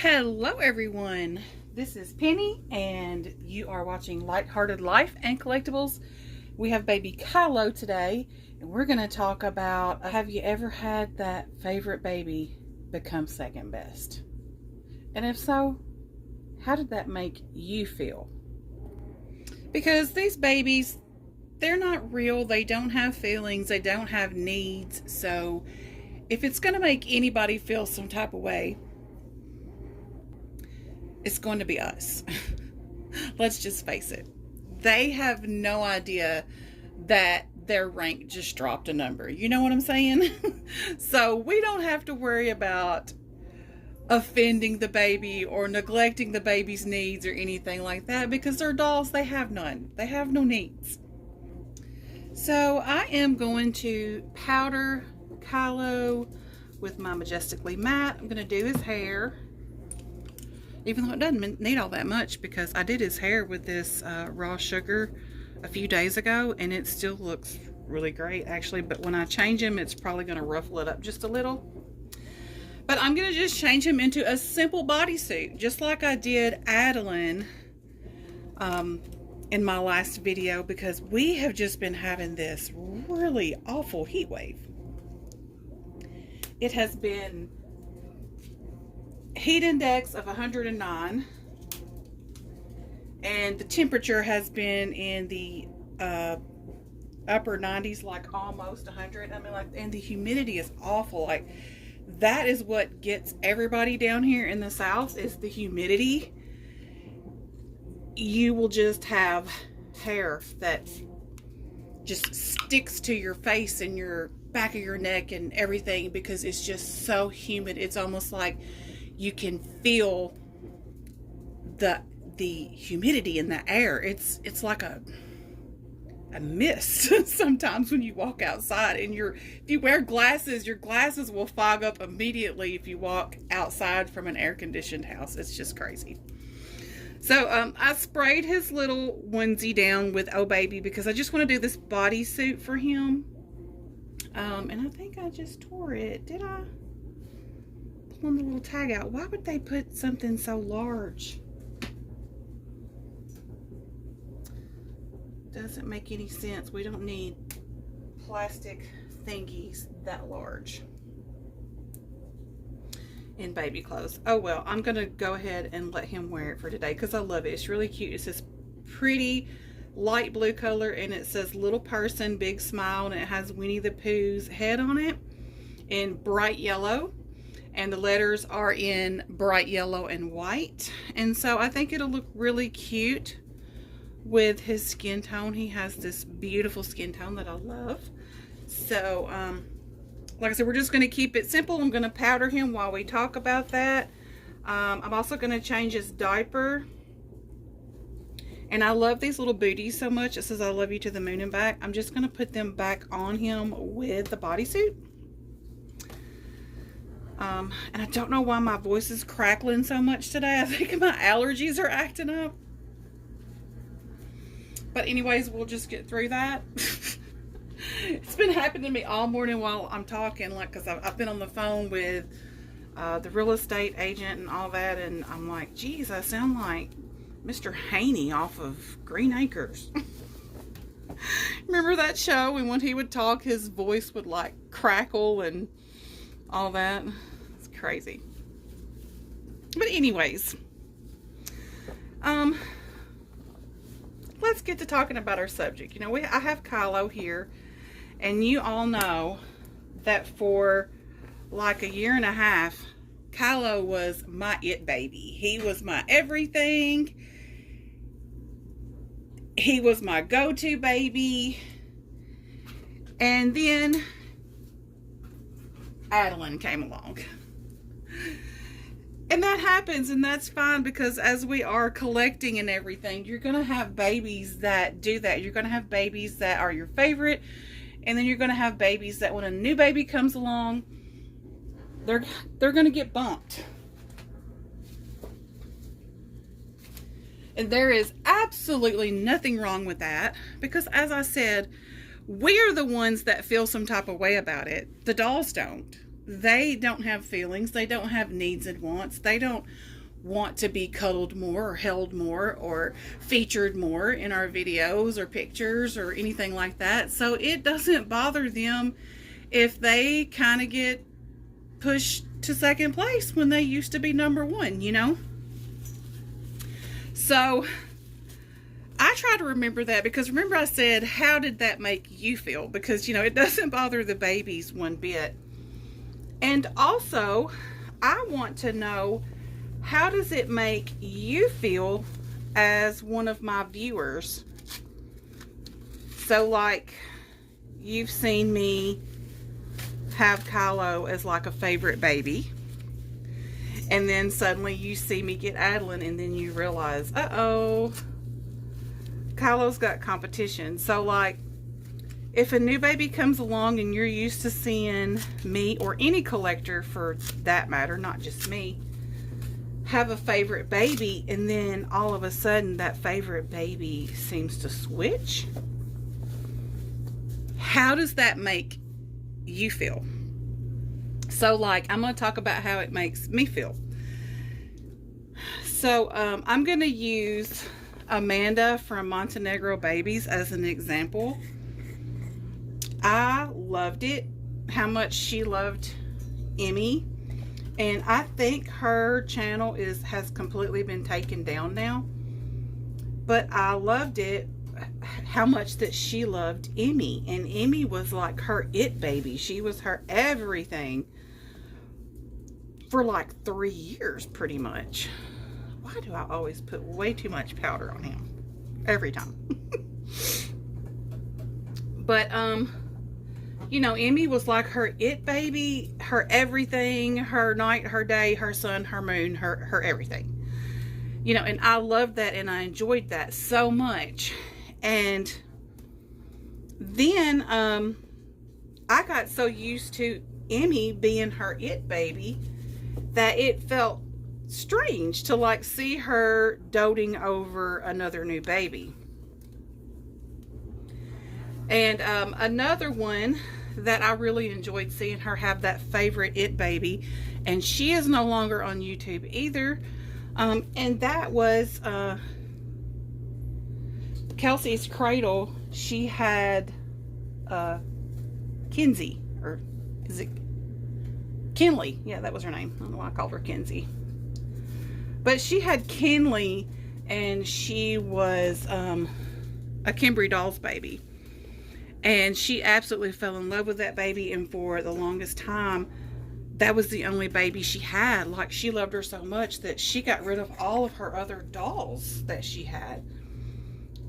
Hello everyone, this is Penny and you are watching Lighthearted Life and Collectibles. We have baby Kylo today and we're going to talk about, have you ever had that favorite baby become second best? And if so, how did that make you feel? Because these babies, they're not real, they don't have feelings, they don't have needs. So if it's going to make anybody feel some type of way, it's going to be us. Let's just face it. They have no idea that their rank just dropped a number. You know what I'm saying? So we don't have to worry about offending the baby or neglecting the baby's needs or anything like that, because they're dolls. They have none. They have no needs. So I am going to powder Kylo with my Majestically Matte. I'm going to do his hair, even though it doesn't need all that much, because I did his hair with this raw sugar a few days ago and it still looks really great actually, but when I change him it's probably going to ruffle it up just a little. But I'm going to just change him into a simple bodysuit, just like I did Adeline in my last video, because we have just been having this really awful heat wave. It has been heat index of 109 and the temperature has been in the upper 90s, like almost 100. I mean, like, and the humidity is awful. Like, that is what gets everybody down here in the south, is the humidity. You will just have hair that just sticks to your face and your back of your neck and everything, because it's just so humid. It's almost like you can feel the humidity in the air. It's like a mist sometimes when you walk outside, and if you wear glasses, your glasses will fog up immediately if you walk outside from an air-conditioned house. It's just crazy. So I sprayed his little onesie down with Oh Baby because I just want to do this bodysuit for him. And I think I just tore it. Did I? On the little tag out. Why would they put something so large? Doesn't make any sense. We don't need plastic thingies that large in baby clothes. Oh well, I'm gonna go ahead and let him wear it for today because I love it. It's really cute. It's this pretty light blue color and it says little person, big smile, and it has Winnie the Pooh's head on it in bright yellow. And the letters are in bright yellow and white. And so I think it'll look really cute with his skin tone. He has this beautiful skin tone that I love. So, like I said, we're just going to keep it simple. I'm going to powder him while we talk about that. I'm also going to change his diaper. And I love these little booties so much. It says I love you to the moon and back. I'm just going to put them back on him with the bodysuit. And I don't know why my voice is crackling so much today. I think my allergies are acting up. But anyways, we'll just get through that. It's been happening to me all morning while I'm talking, like, because I've been on the phone with the real estate agent and all that, and I'm like, geez, I sound like Mr. Haney off of Green Acres. Remember that show? And when he would talk, his voice would like crackle and all that. It's crazy. But anyways, let's get to talking about our subject. You know, I have Kylo here, and you all know that for like a year and a half, Kylo was my it baby. He was my everything. He was my go-to baby. And then Adeline came along. And that happens, and that's fine, because as we are collecting and everything, you're going to have babies that do that. You're going to have babies that are your favorite, and then you're going to have babies that when a new baby comes along, they're going to get bumped. And there is absolutely nothing wrong with that, because as I said, we are the ones that feel some type of way about it. The dolls don't. They don't have feelings. They don't have needs and wants. They don't want to be cuddled more or held more or featured more in our videos or pictures or anything like that. So it doesn't bother them if they kind of get pushed to second place when they used to be number one, you know? So I try to remember that, because remember I said, how did that make you feel? Because, you know, it doesn't bother the babies one bit. And also, I want to know, how does it make you feel as one of my viewers? So, like, you've seen me have Kylo as like a favorite baby. And then suddenly you see me get Adeline, and then you realize, uh-oh, Kylo's got competition. So, like, if a new baby comes along and you're used to seeing me, or any collector for that matter, not just me, have a favorite baby, and then all of a sudden that favorite baby seems to switch, how does that make you feel? So, like, I'm going to talk about how it makes me feel. So, I'm going to use Amanda from Montenegro Babies as an example. I loved it, how much she loved Emmy. And I think her channel has completely been taken down now. But I loved it, how much that she loved Emmy. And Emmy was like her it baby. She was her everything for like 3 years, pretty much. Why do I always put way too much powder on him? Every time. But, you know, Emmy was like her it baby, her everything, her night, her day, her sun, her moon, her everything. You know, and I loved that, and I enjoyed that so much. And then I got so used to Emmy being her it baby that it felt strange to like see her doting over another new baby. And another one that I really enjoyed seeing her have that favorite it baby, and she is no longer on YouTube either, and that was Kelsey's Cradle. She had Kinsey, or is it Kinley? Yeah, that was her name. I don't know why I called her Kinsey. But she had Kinley, and she was a Kimberly Doll's baby. And she absolutely fell in love with that baby, and for the longest time, that was the only baby she had. Like, she loved her so much that she got rid of all of her other dolls that she had.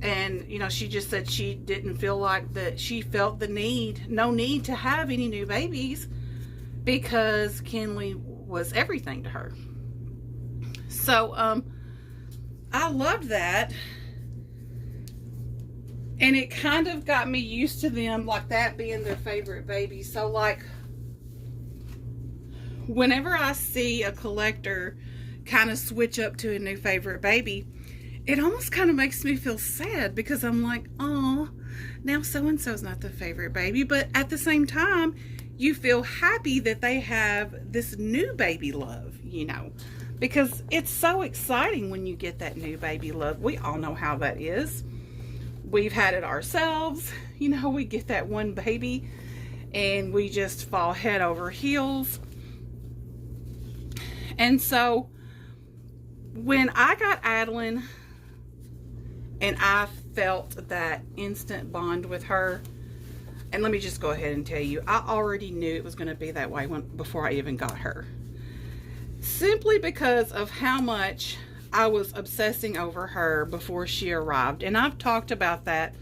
And, you know, she just said she didn't feel like that. She felt the need, no need to have any new babies, because Kinley was everything to her. So, I loved that. And it kind of got me used to them, like that being their favorite baby. So, like, whenever I see a collector kind of switch up to a new favorite baby, it almost kind of makes me feel sad, because I'm like, oh, now so-and-so's not the favorite baby. But at the same time, you feel happy that they have this new baby love, you know, because it's so exciting when you get that new baby love. We all know how that is. We've had it ourselves. You know, we get that one baby and we just fall head over heels. And so when I got Adeline and I felt that instant bond with her, and let me just go ahead and tell you, I already knew it was going to be that way before I even got her. Simply because of how much I was obsessing over her before she arrived. And I've talked about that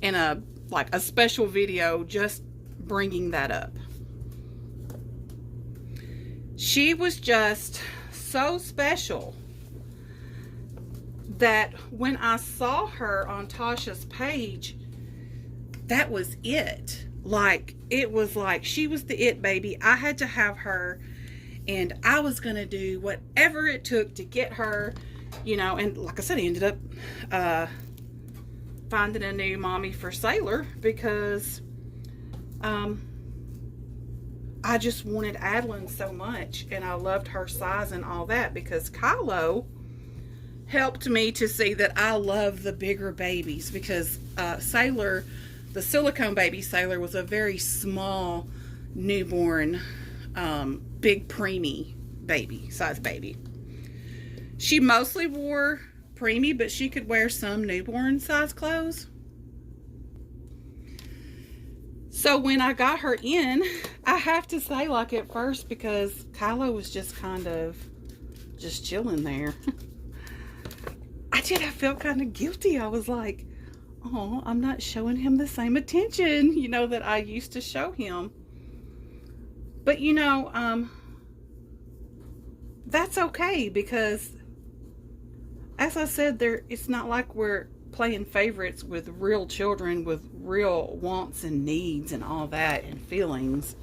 in a special video, just bringing that up. She was just so special that when I saw her on Tasha's page, that was it. Like, it was like she was the it baby. I had to have her, and I was going to do whatever it took to get her, you know. And like I said, I ended up finding a new mommy for Sailor, because I I just wanted Adeline so much, and I loved her size and all that, because Kylo helped me to see that I love the bigger babies, because Sailor, the silicone baby Sailor, was a very small newborn, big preemie baby, size baby. She mostly wore preemie, but she could wear some newborn size clothes. So when I got her in, I have to say, like, at first, because Kylo was just kind of just chilling there, I felt kind of guilty. I was like, oh, I'm not showing him the same attention, you know, that I used to show him. But, you know, that's okay, because as I said, it's not like we're playing favorites with real children with real wants and needs and all that and feelings.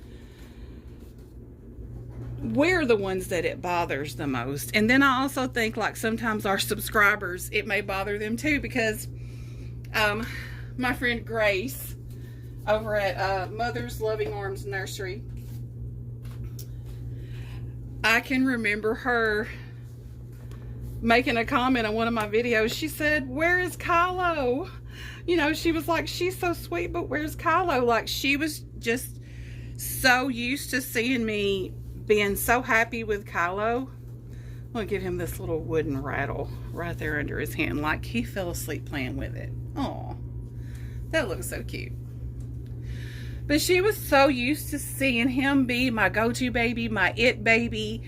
We're the ones that it bothers the most. And then I also think, like, sometimes our subscribers, it may bother them too, because my friend Grace over at Mother's Loving Arms Nursery, I can remember her making a comment on one of my videos. She said, "Where is Kylo?" You know, she was like, "She's so sweet, but where's Kylo?" Like, she was just so used to seeing me being so happy with Kylo. I'm gonna give him this little wooden rattle right there under his hand, like he fell asleep playing with it. Oh, that looks so cute. But she was so used to seeing him be my go-to baby, my it baby.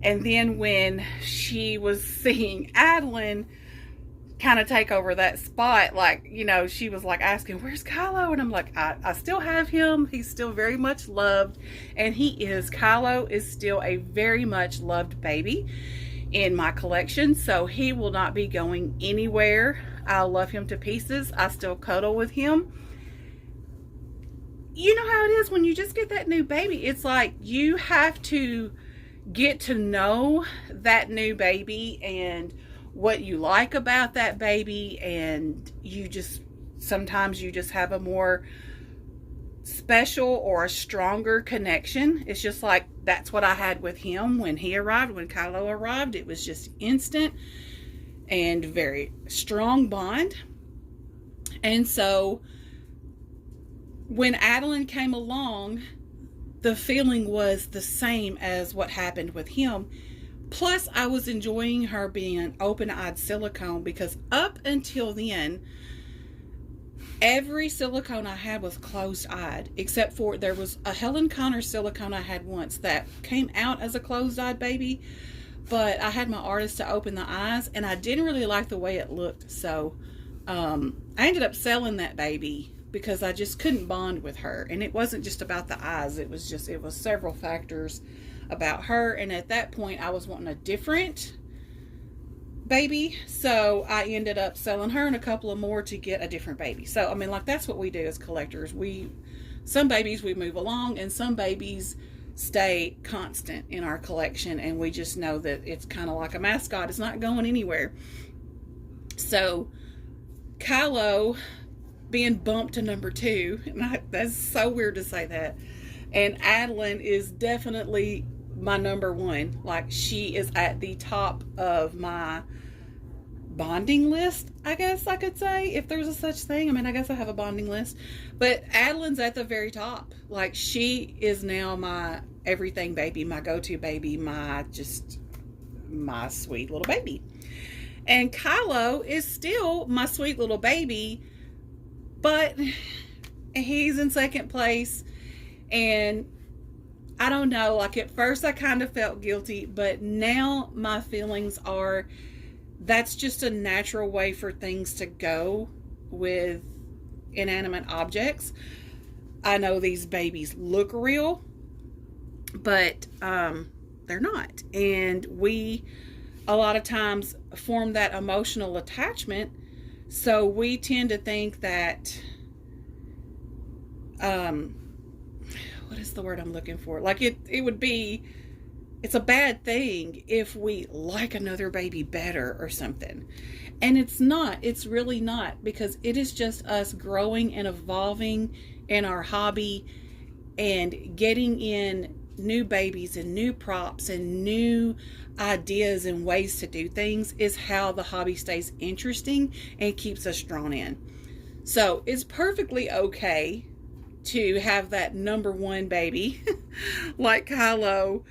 And then when she was seeing Adeline kind of take over that spot, like, you know, she was like asking, "Where's Kylo?" And I'm like, I still have him. He's still very much loved. And Kylo is still a very much loved baby in my collection. So he will not be going anywhere. I love him to pieces. I still cuddle with him. You know how it is when you just get that new baby. It's like you have to get to know that new baby and what you like about that baby, and sometimes you just have a more special or a stronger connection. It's just like, that's what I had with him when Kylo arrived. It was just instant and very strong bond. And so when Adeline came along, the feeling was the same as what happened with him. Plus, I was enjoying her being an open-eyed silicone, because up until then, every silicone I had was closed-eyed, except for there was a Helen Connor silicone I had once that came out as a closed-eyed baby, but I had my artist to open the eyes, and I didn't really like the way it looked. So I ended up selling that baby because I just couldn't bond with her. And it wasn't just about the eyes. It was several factors about her. And at that point, I was wanting a different baby. So I ended up selling her and a couple of more to get a different baby. So, I mean, like, that's what we do as collectors. Some babies we move along, and some babies stay constant in our collection. And we just know that it's kind of like a mascot. It's not going anywhere. So Kylo being bumped to number 2, and that's so weird to say that, and Adeline is definitely my number 1. Like, she is at the top of my bonding list, I guess I could say, if there's a such thing. I mean, I guess I have a bonding list, but Adeline's at the very top. Like, she is now my everything baby, my go-to baby, my sweet little baby. And Kylo is still my sweet little baby, but he's in second place. And I don't know, like, at first I kind of felt guilty, but now my feelings are, that's just a natural way for things to go with inanimate objects. I know these babies look real, but they're not. And we, a lot of times, form that emotional attachment. So we tend to think that, what is the word I'm looking for? Like, it's a bad thing if we like another baby better or something. And it's not. It's really not, because it is just us growing and evolving in our hobby and getting in new babies and new props and new ideas and ways to do things is how the hobby stays interesting and keeps us drawn in. So it's perfectly okay to have that number one baby like Kylo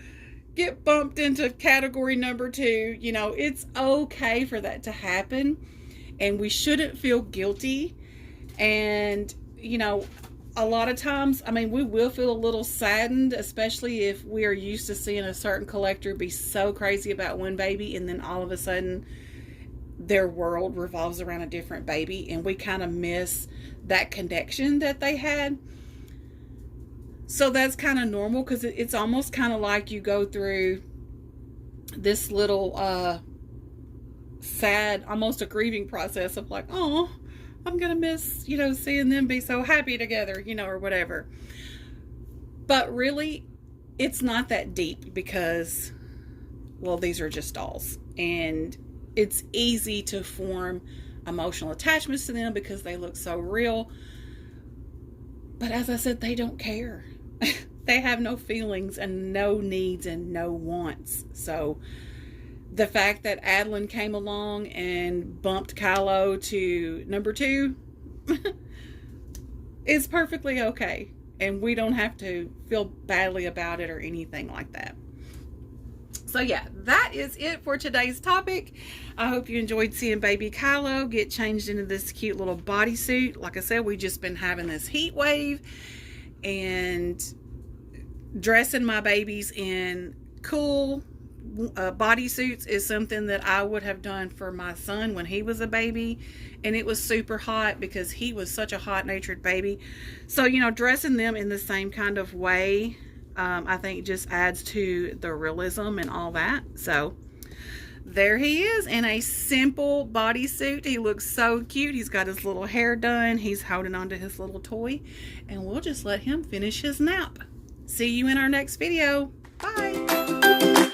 get bumped into category number 2. You know, it's okay for that to happen, and we shouldn't feel guilty. And you know, a lot of times, I mean, we will feel a little saddened, especially if we are used to seeing a certain collector be so crazy about one baby, and then all of a sudden their world revolves around a different baby, and we kind of miss that connection that they had. So that's kind of normal, because it's almost kind of like you go through this little sad, almost a grieving process of like, oh, I'm gonna miss, you know, seeing them be so happy together, you know, or whatever. But really, it's not that deep, because, well, these are just dolls, and it's easy to form emotional attachments to them because they look so real. But as I said, they don't care. They have no feelings and no needs and no wants. So the fact that Adeline came along and bumped Kylo to number 2 is perfectly okay. And we don't have to feel badly about it or anything like that. So yeah, that is it for today's topic. I hope you enjoyed seeing baby Kylo get changed into this cute little bodysuit. Like I said, we've just been having this heat wave, and dressing my babies in cool bodysuits is something that I would have done for my son when he was a baby, and it was super hot because he was such a hot-natured baby. So, you know, dressing them in the same kind of way, I think just adds to the realism and all that. So there he is in a simple bodysuit. He looks so cute. He's got his little hair done. He's holding on to his little toy, and we'll just let him finish his nap. See you in our next video. Bye.